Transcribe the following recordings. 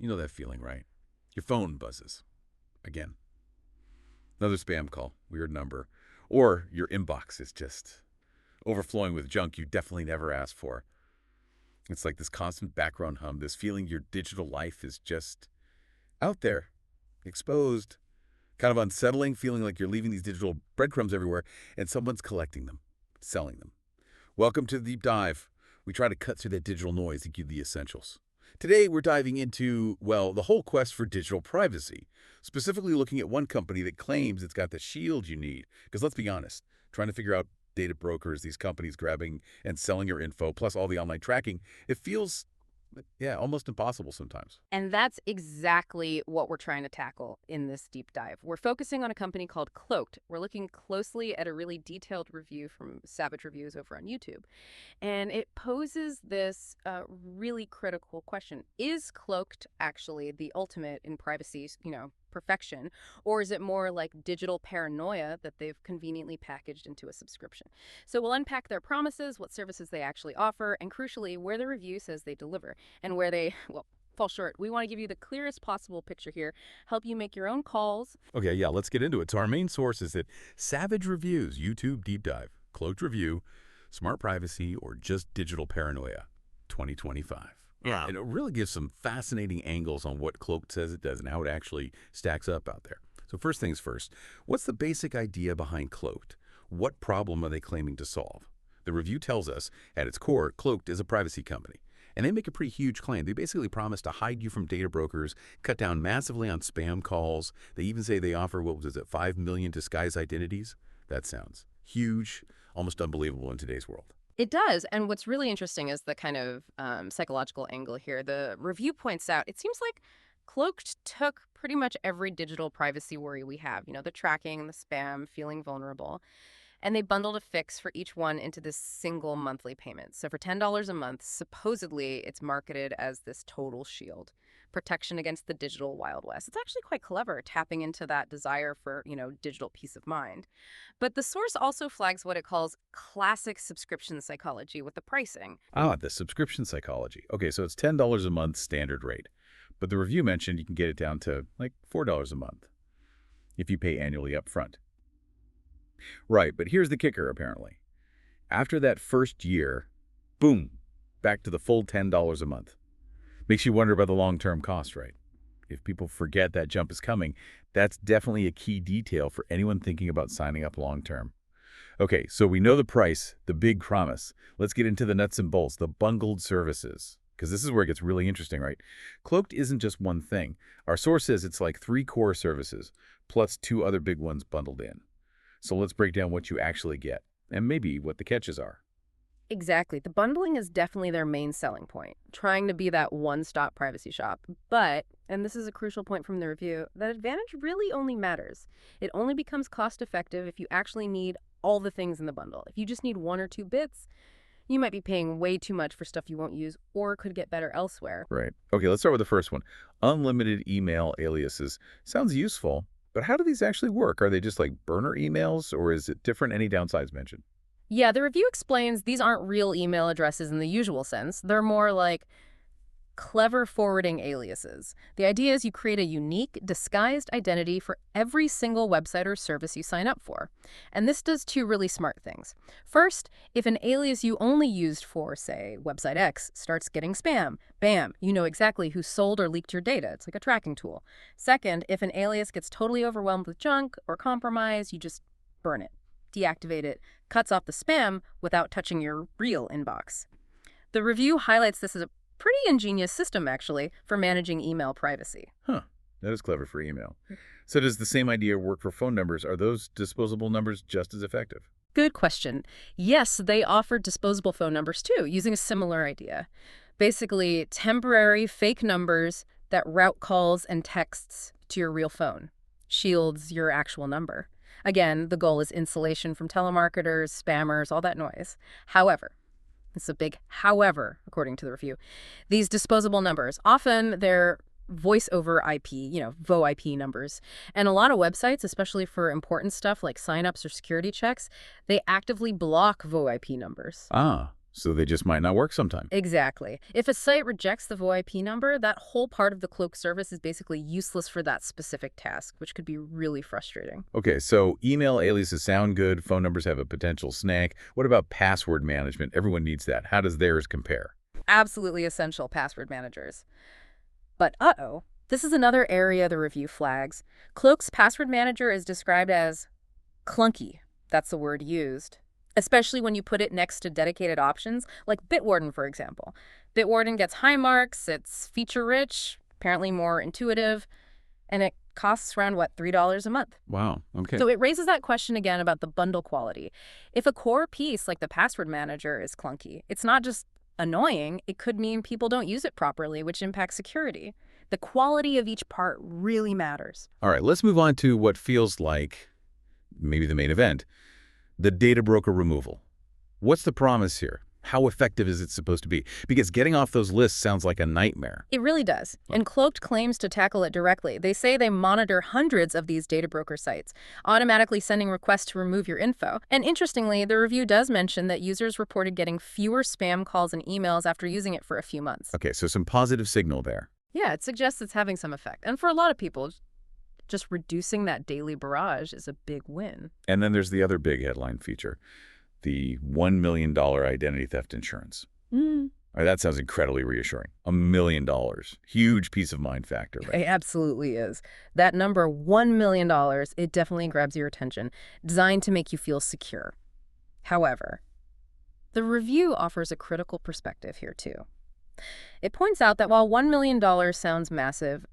You know that feeling, right? Your phone buzzes. Again. Another spam call, weird number. Or your inbox is just overflowing with junk you definitely never asked for. It's like this constant background hum, this feeling your digital life is just out there, exposed, kind of unsettling, feeling like you're leaving these digital breadcrumbs everywhere and someone's collecting them, selling them. Welcome to the deep dive. We try to cut through that digital noise and give you the essentials. Today, we're diving into, well, the whole quest for digital privacy, specifically looking at one company that claims it's got the shield you need. Because let's be honest, trying to figure out data brokers, these companies grabbing and selling your info, plus all the online tracking, it feels, yeah, almost impossible sometimes. And that's exactly what we're trying to tackle in this deep dive. We're focusing on a company called Cloaked. We're looking closely at a really detailed review from Savage Reviews over on YouTube. And it poses this really critical question. Is Cloaked actually the ultimate in privacy, perfection? Or is it more like digital paranoia that they've conveniently packaged into a subscription? So we'll unpack their promises, what services they actually offer, and crucially, where the review says they deliver and where they, well, fall short. We want to give you the clearest possible picture here, help you make your own calls. Okay, yeah, let's get into it. So our main source is at Savage Reviews, YouTube Deep Dive, Cloaked Review, Smart Privacy, or Just Digital Paranoia, 2025. Yeah. And it really gives some fascinating angles on what Cloaked says it does and how it actually stacks up out there. So first things first, what's the basic idea behind Cloaked? What problem are they claiming to solve? The review tells us, at its core, Cloaked is a privacy company. And they make a pretty huge claim. They basically promise to hide you from data brokers, cut down massively on spam calls. They even say they offer, 5 million disguised identities? That sounds huge, almost unbelievable in today's world. It does. And what's really interesting is the kind of psychological angle here. The review points out, it seems like Cloaked took pretty much every digital privacy worry we have, the tracking, the spam, feeling vulnerable, and they bundled a fix for each one into this single monthly payment. So for $10 a month, supposedly it's marketed as this total shield, protection against the digital Wild West. It's actually quite clever, tapping into that desire for, digital peace of mind. But the source also flags what it calls classic subscription psychology with the pricing. Ah, the subscription psychology. Okay, so it's $10 a month standard rate. But the review mentioned you can get it down to like $4 a month if you pay annually up front. Right, but here's the kicker, apparently. After that first year, boom, back to the full $10 a month. Makes you wonder about the long-term cost, right? If people forget that jump is coming, that's definitely a key detail for anyone thinking about signing up long-term. Okay, so we know the price, the big promise. Let's get into the nuts and bolts, the bundled services. Because this is where it gets really interesting, right? Cloaked isn't just one thing. Our source says it's like 3 core services, plus 2 other big ones bundled in. So let's break down what you actually get, and maybe what the catches are. Exactly. The bundling is definitely their main selling point, trying to be that one-stop privacy shop. But, and this is a crucial point from the review, that advantage really only matters. It only becomes cost-effective if you actually need all the things in the bundle. If you just need 1 or 2 bits, you might be paying way too much for stuff you won't use or could get better elsewhere. Right. Okay, let's start with the first one. Unlimited email aliases. Sounds useful, but how do these actually work? Are they just like burner emails, or is it different? Any downsides mentioned? Yeah, the review explains these aren't real email addresses in the usual sense. They're more like clever forwarding aliases. The idea is you create a unique, disguised identity for every single website or service you sign up for. And this does 2 really smart things. First, if an alias you only used for, say, website X starts getting spam, bam, you know exactly who sold or leaked your data. It's like a tracking tool. Second, if an alias gets totally overwhelmed with junk or compromise, you just burn it, deactivate it, cuts off the spam without touching your real inbox. The review highlights this as a pretty ingenious system, actually, for managing email privacy. Huh. That is clever for email. So does the same idea work for phone numbers? Are those disposable numbers just as effective? Good question. Yes, they offered disposable phone numbers too, using a similar idea. Basically, temporary fake numbers that route calls and texts to your real phone. Shields your actual number. Again, the goal is insulation from telemarketers, spammers, all that noise. However, it's a big however, according to the review. These disposable numbers, often they're voice over IP, VoIP numbers. And a lot of websites, especially for important stuff like signups or security checks, they actively block VoIP numbers. Ah, So they just might not work sometime. Exactly. If a site rejects the VoIP number, that whole part of the Cloaked service is basically useless for that specific task, which could be really frustrating. Okay, so email aliases sound good. Phone numbers have a potential snag. What about password management? Everyone needs that. How does theirs compare? Absolutely essential password managers. But this is another area the review flags. Cloaked's password manager is described as clunky. That's the word used. Especially when you put it next to dedicated options, like Bitwarden, for example. Bitwarden gets high marks, it's feature-rich, apparently more intuitive, and it costs around, $3 a month. Wow, okay. So it raises that question again about the bundle quality. If a core piece like the password manager is clunky, it's not just annoying, it could mean people don't use it properly, which impacts security. The quality of each part really matters. All right, let's move on to what feels like maybe the main event. The data broker removal. What's the promise here? How effective is it supposed to be? Because getting off those lists sounds like a nightmare. It really does. And Cloaked claims to tackle it directly. They say they monitor hundreds of these data broker sites, automatically sending requests to remove your info. And interestingly, the review does mention that users reported getting fewer spam calls and emails after using it for a few months. Okay, so some positive signal there. Yeah, it suggests it's having some effect. And for a lot of people, just reducing that daily barrage is a big win. And then there's the other big headline feature, the $1 million identity theft insurance. All right, that sounds incredibly reassuring. $1 million. Huge peace of mind factor, right? It absolutely is. That number, $1 million, it definitely grabs your attention, designed to make you feel secure. However, the review offers a critical perspective here, too. It points out that while $1 million sounds massive,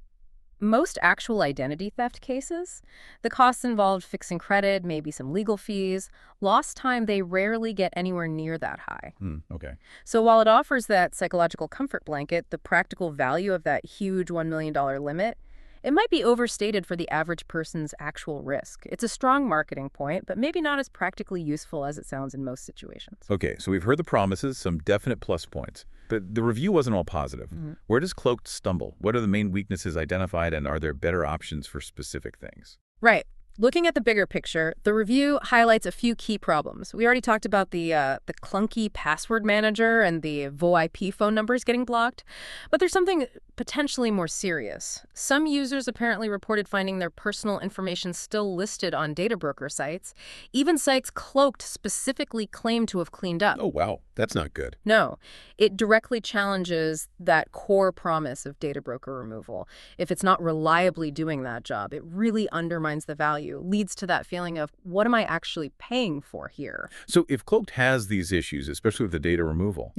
most actual identity theft cases, the costs involved fixing credit, maybe some legal fees, lost time, they rarely get anywhere near that high. Okay. So while it offers that psychological comfort blanket, the practical value of that huge $1 million limit, it might be overstated for the average person's actual risk. It's a strong marketing point, but maybe not as practically useful as it sounds in most situations. Okay, so we've heard the promises, some definite plus points. But the review wasn't all positive. Where does Cloaked stumble? What are the main weaknesses identified, and are there better options for specific things? Right. Looking at the bigger picture, the review highlights a few key problems. We already talked about the clunky password manager and the VoIP phone numbers getting blocked, but there's something potentially more serious. Some users apparently reported finding their personal information still listed on data broker sites. Even sites Cloaked specifically claim to have cleaned up. Oh, wow. That's not good. No, it directly challenges that core promise of data broker removal. If it's not reliably doing that job, it really undermines the value, leads to that feeling of, what am I actually paying for here? So if Cloaked has these issues, especially with the data removal,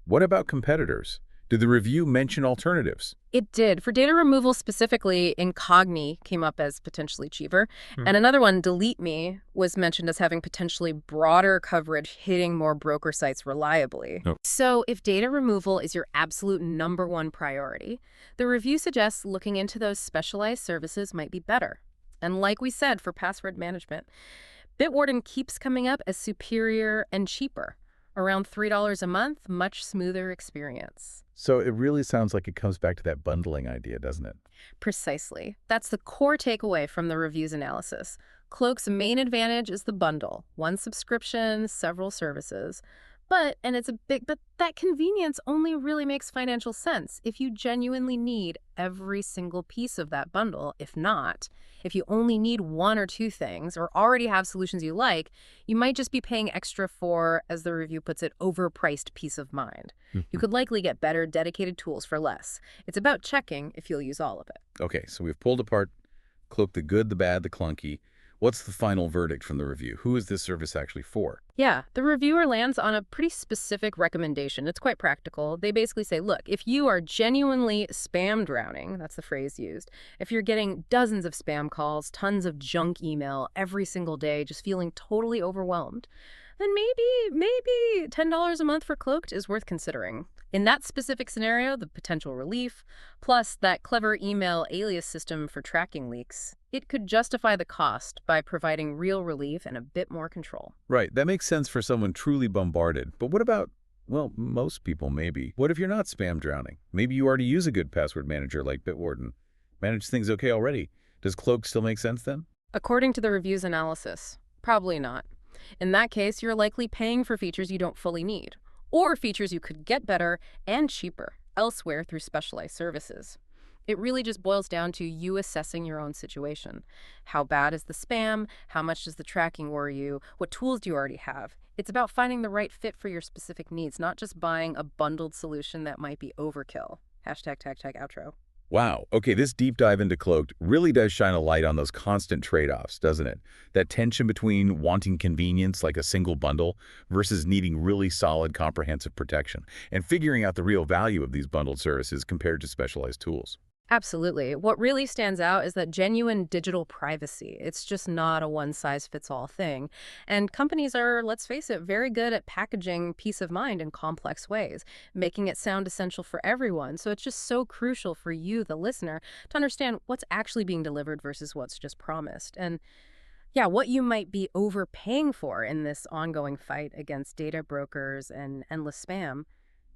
what about competitors? Did the review mention alternatives? It did. For data removal specifically, Incogni came up as potentially cheaper. And another one, Delete Me, was mentioned as having potentially broader coverage, hitting more broker sites reliably. Oh. So if data removal is your absolute #1 priority, the review suggests looking into those specialized services might be better. And like we said, for password management, Bitwarden keeps coming up as superior and cheaper. Around $3 a month, much smoother experience. So it really sounds like it comes back to that bundling idea, doesn't it? Precisely. That's the core takeaway from the review's analysis. Cloaked's main advantage is the bundle. One subscription, several services. But that convenience only really makes financial sense if you genuinely need every single piece of that bundle. If not, if you only need one or two things or already have solutions you like, you might just be paying extra for, as the review puts it, overpriced peace of mind. You could likely get better dedicated tools for less. It's about checking if you'll use all of it. Okay, so we've pulled apart Cloaked, the good, the bad, the clunky. What's the final verdict from the review? Who is this service actually for? Yeah, the reviewer lands on a pretty specific recommendation. It's quite practical. They basically say, look, if you are genuinely spam drowning, that's the phrase used, if you're getting dozens of spam calls, tons of junk email every single day, just feeling totally overwhelmed, then maybe $10 a month for Cloaked is worth considering. In that specific scenario, the potential relief, plus that clever email alias system for tracking leaks, it could justify the cost by providing real relief and a bit more control. Right, that makes sense for someone truly bombarded. But what about, well, most people maybe? What if you're not spam drowning? Maybe you already use a good password manager like Bitwarden. Manage things okay already. Does Cloaked still make sense then? According to the review's analysis, probably not. In that case, you're likely paying for features you don't fully need. or features you could get better and cheaper elsewhere through specialized services. It really just boils down to you assessing your own situation. How bad is the spam? How much does the tracking worry you? What tools do you already have? It's about finding the right fit for your specific needs, not just buying a bundled solution that might be overkill. Hashtag tag tag outro. Wow. Okay, this deep dive into Cloaked really does shine a light on those constant trade-offs, doesn't it? That tension between wanting convenience like a single bundle versus needing really solid comprehensive protection and figuring out the real value of these bundled services compared to specialized tools. Absolutely. What really stands out is that genuine digital privacy. It's just not a one-size-fits-all thing. And companies are, let's face it, very good at packaging peace of mind in complex ways, making it sound essential for everyone. So it's just so crucial for you, the listener, to understand what's actually being delivered versus what's just promised. And yeah, what you might be overpaying for in this ongoing fight against data brokers and endless spam.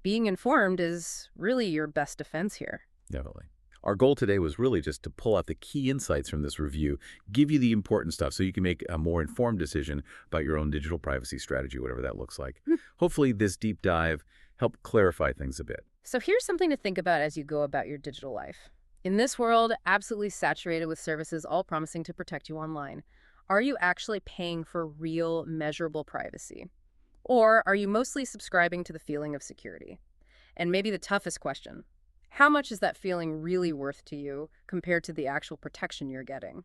Being informed is really your best defense here. Definitely. Our goal today was really just to pull out the key insights from this review, give you the important stuff so you can make a more informed decision about your own digital privacy strategy, whatever that looks like. Hopefully, this deep dive helped clarify things a bit. So here's something to think about as you go about your digital life. In this world, absolutely saturated with services all promising to protect you online, are you actually paying for real, measurable privacy? Or are you mostly subscribing to the feeling of security? And maybe the toughest question, how much is that feeling really worth to you compared to the actual protection you're getting?